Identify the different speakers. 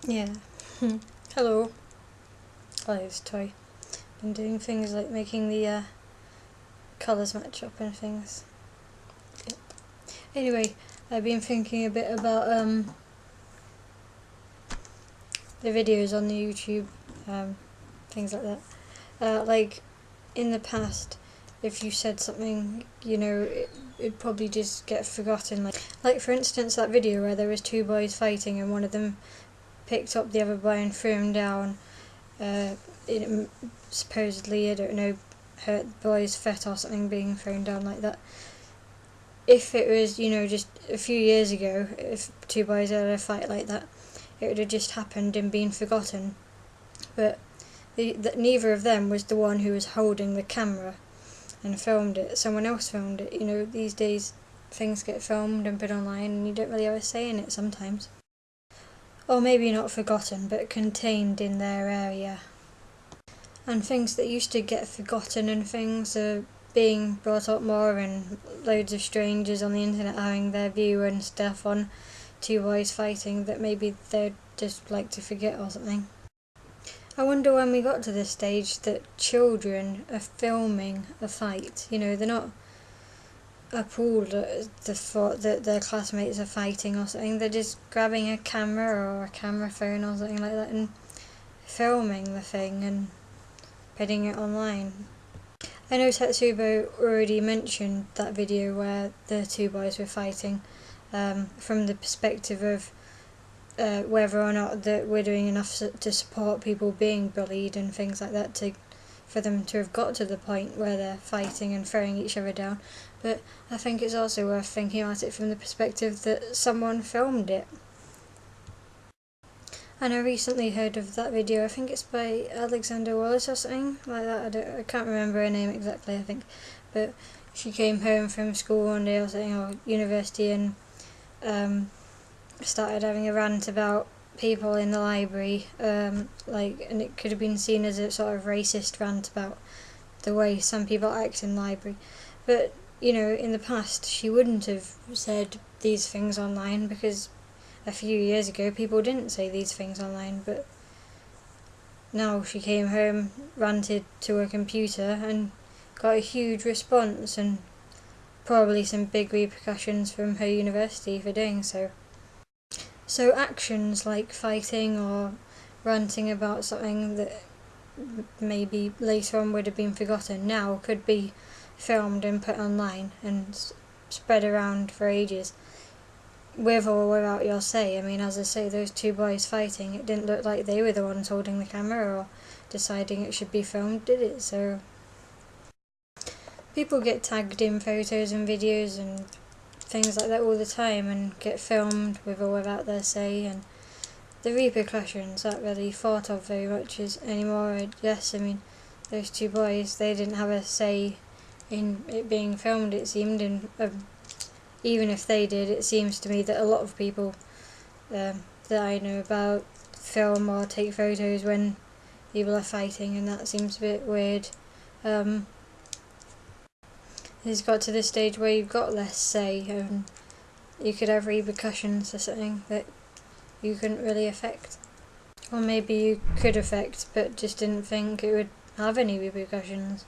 Speaker 1: Yeah. Hello. Clothes toy. Been doing things like making the colours match up and things. Yep. Anyway, I've been thinking a bit about the videos on the YouTube, things like that. Like in the past, if you said something, it'd probably just get forgotten. Like for instance, that video where there was two boys fighting and one of them picked up the other boy and threw him down. It supposedly, I don't know, hurt the boy's foot or something being thrown down like that. If it was, just a few years ago, if two boys had a fight like that, it would have just happened and been forgotten. But neither of them was the one who was holding the camera and filmed it. Someone else filmed it. These days things get filmed and put online and you don't really have a say in it sometimes. Or maybe not forgotten, but contained in their area. And things that used to get forgotten and things are being brought up more, and loads of strangers on the internet having their view and stuff on two boys fighting that maybe they'd just like to forget or something. I wonder when we got to this stage that children are filming a fight. They're not appalled at the thought that their classmates are fighting or something. They're just grabbing a camera or a camera phone or something like that and filming the thing and putting it online. I know Tetsubo already mentioned that video where the two boys were fighting, from the perspective of whether or not that we're doing enough to support people being bullied and things like that for them to have got to the point where they're fighting and throwing each other down. But I think it's also worth thinking about it from the perspective that someone filmed it. And I recently heard of that video. I think it's by Alexander Wallace or something like that. I can't remember her name exactly, I think. But she came home from school one day or something, or university, and started having a rant about people in the library, and it could have been seen as a sort of racist rant about the way some people act in the library. But, in the past she wouldn't have said these things online, because a few years ago people didn't say these things online, but now she came home, ranted to a computer and got a huge response and probably some big repercussions from her university for doing so. So actions like fighting or ranting about something that maybe later on would have been forgotten now could be filmed and put online and spread around for ages, with or without your say. I mean, as I say, those two boys fighting, it didn't look like they were the ones holding the camera or deciding it should be filmed, did it? So people get tagged in photos and videos and things like that all the time and get filmed with or without their say, and the repercussions aren't really thought of very much anymore, I guess. I mean, those two boys, they didn't have a say in it being filmed, it seemed, and even if they did, it seems to me that a lot of people that I know about film or take photos when people are fighting, and that seems a bit weird. It's got to the stage where you've got less say and you could have repercussions or something that you couldn't really affect. Or maybe you could affect but just didn't think it would have any repercussions.